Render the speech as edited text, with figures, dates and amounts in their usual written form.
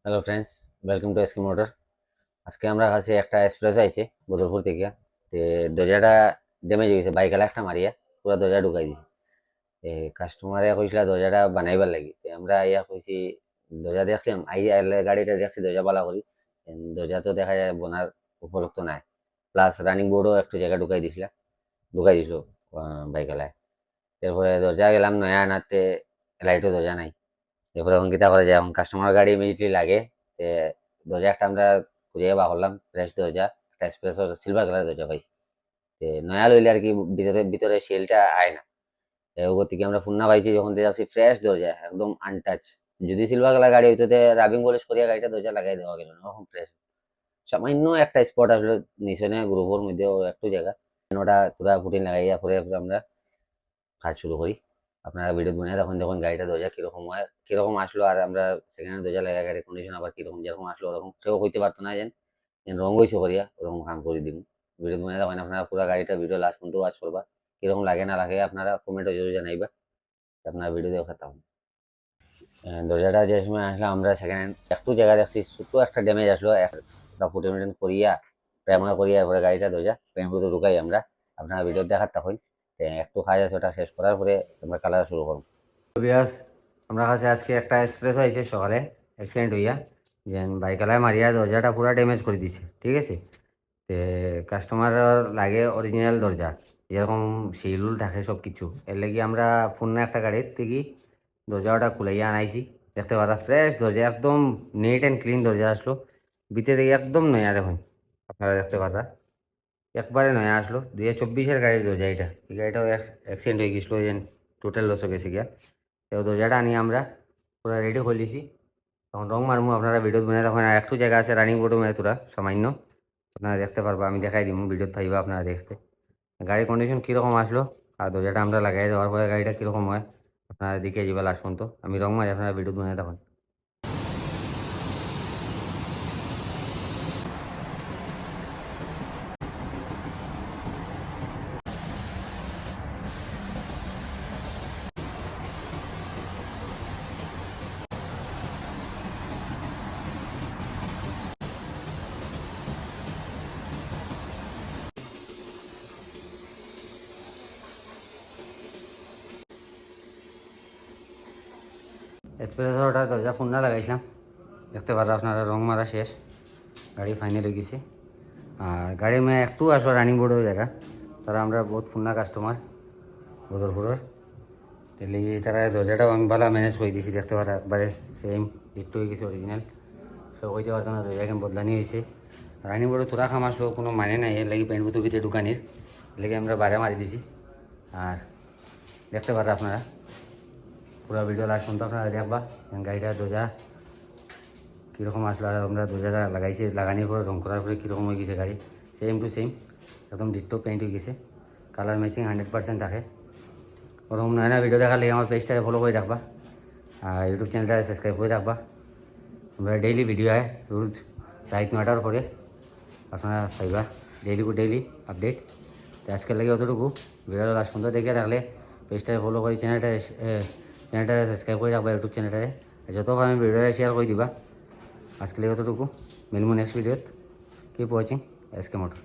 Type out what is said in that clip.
Hello friends, welcome to SK motor. আজকে আমরা কাছে একটা এক্সপ্রেস আইছে বদরপুর থেকে। তে দরজাটা ড্যামেজ হয়ে গেছে, বাইকালা একটা মারিয়া পুরো দরজা ঢুকাই দিছে। কাস্টমারে কইছিল দরজাটা বানাইবার লাগি, আমরা ইয়া কইছি দরজা দেখলাম আইলে গাড়িটা দেখছি দরজা বালা করি। দরজা তো দেখা যায় বোনার উপযুক্ত নাই, প্লাস রানিং বোর্ডও একটু জায়গা ঢুকাই দিছিল বাইকালায়। তারপরে দরজা গেলাম নয়া আনাতে, লাইটও দরজা নাই। এরপরে এখন কিতা করা যায়, এখন কাস্টমার গাড়ি ইমিডিয়েটলি লাগে। তে দরজা একটা আমরা খুঁজে বা করলাম, ফ্রেশ দরজা একটা এসপ্রেসো সিলভার কালার দরজা পাইছি। তে নয়া লইলে আর কি ভিতরে ভিতরে সেলটা আয় না। ওগো থেকে আমরা ফোন না পাইছি, যখন দেখছি ফ্রেশ দরজা একদম আনটাচ। যদি সিলভার কালার গাড়ি হইতো রাবিং পলিশ করিয়া গাড়িটা দরজা লাগাই দেওয়া গেল না, ওরকম ফ্রেশ। সামান্য একটা স্পট আসলে নিচনে গ্রুপের মধ্যে একটু জায়গা, ওটা তোরা ফুটিন লাগাইয়া পরে আমরা কাজ শুরু করি। আপনারা ভিডিও বানিয়ে তখন যখন গাড়িটা দরজা কিরকম হয়, কিরকম আসলো, আর আমরা সেকেন্ড হ্যান্ড দরজা লাগা গাড়ির কন্ডিশন আবার কিরকম যেরকম আসলো ওরকম কেউ হইতে পারতো না, যেন যেন রং হয়েছে করিয়া ওরকম কাম করে দিব। ভিডিও বানিয়ে তখন আপনারা পুরো গাড়িটা ভিডিও লাস্ট পর্যন্ত ওয়াচ করবা, কিরকম লাগে না লাগে আপনারা কমেন্টে জরুর জানাইবা, আপনারা ভিডিও দেখা তখন। দরজাটা যে সময় আসলে আমরা সেকেন্ড হ্যান্ড একটু জায়গা দেখছি, ছোট্ট একটা ড্যামেজ আসলো, একটা ফুটে মিটেন করিয়া প্রাইমার করিয়া এরপরে গাড়িটা দরজা পেন্ট পুরো ঢুকাই আমরা। আপনারা ভিডিও দেখার তখন একটু কাজ আছে, ওটা শেষ করার পরে আমরা কালার শুরু করবো। বিয়াস, আমরা কাছে আজকে একটা এক্সপ্রেস হয়েছে সকালে, অ্যাক্সিডেন্ট হইয়া যেন বাইকালায় মারিয়া দরজাটা পুরো ড্যামেজ করে দিছে, ঠিক আছে। তে কাস্টমার লাগে অরিজিনাল দরজা, যেরকম শিলুল থাকে সব কিছু, এর লাগি আমরা ফোন না একটা গাড়ির থেকে দরজাটা খুলাইয়া আনাইছি। দেখতে পারা ফ্রেশ দরজা, একদম নিট অ্যান্ড ক্লিন দরজা আসলো। ভিতরে থেকে একদম নয়া, দেখুন আপনারা দেখতে পারা একবারে নয়া আসলো। 2024-এর গাড়ির দরজা এটা, এই গাড়িটাও অ্যাক্সিডেন্ট হয়ে গেছিলো, যেন টোটাল লস হয়ে গেছে গিয়া। তো দরজাটা আনি আমরা পুরো রেডি করে দিছি, তখন রং মারমু। আপনারা ভিডিও বানায় তখন আর একটু জায়গা আছে রানিং বোর্ডও মেয়ে তোরা সামান্য, আপনারা দেখতে পারবা, আমি দেখাই দিব ভিডিওতে পাইবা আপনারা দেখতে গাড়ির কন্ডিশন কীরকম আসলো। আর দরজাটা আমরা লাগাই দেওয়ার পরে গাড়িটা কীরকম হয় আপনারা দেখে যাবে লাস্ট পর্যন্ত। আমি রং মারি, আপনারা ভিডিও বানায় তখন। এক্সপ্রেসোটা দরজা ফোন না লাগাইছিলাম, দেখতে পারা আপনারা রং মারা শেষ, গাড়ি ফাইনাল হয়ে গেছে। আর গাড়ির মেয়ে একটু আসলো রানিং বোর্ডের জায়গা, তারা আমরা বহুত ফুন্না কাস্টমার বদরপুরের, তাহলে তারা দরজাটাও আমি ভালো ম্যানেজ করে দিয়েছি। দেখতে পারা একবারে সেম ডিট্টো হয়ে গেছে অরিজিনাল, সব হইতে পারতো না, দরজা কেন বদলানি হয়েছে। রানিং বোর্ডে তোরা খাম আসলো কোনো মানে নাই, এর লাগি প্যান্ট বুতুর ভিতরে দোকানির লেগে আমরা বাইরে মারি দিছি। আর দেখতে পারা আপনারা পুরো ভিডিও লাস্ট পর্যন্ত আপনারা দেখবা গাড়িটার দরজা কীরকম আসলো। আর আমরা দরজাটা লাগাইছি, লাগানোর পরে রং করার পরে কীরকম হয়ে গেছে গাড়ি, সেম টু সেম একদম ডিট্টো পেন্ট হয়ে গেছে, কালার ম্যাচিং 100% থাকে। ওরকম নয় না ভিডিও দেখার লাগে আমার পেজটাকে ফলো করে রাখবা, আর ইউটিউব চ্যানেলটা সাবস্ক্রাইব করে রাখবা। আমরা ডেইলি ভিডিও হয় রোজ রাত 9টার পরে আপনারা পাইবা, ডেইলি আপডেট। তো আজকের লাগে অতটুকু, ভিডিওটা লাস্ট পর্যন্ত দেখে থাকলে পেজটাকে ফলো করে চ্যানেলটা সাবস্ক্রাইব করে রাখবা ইউটিউব চ্যানেলটারে। যত আমি ভিডিওটা শেয়ার করে দিবা। আজকে লাগে অতটুকু, মিলবো নেক্সট ভিডিওত। Keep watching SK motor.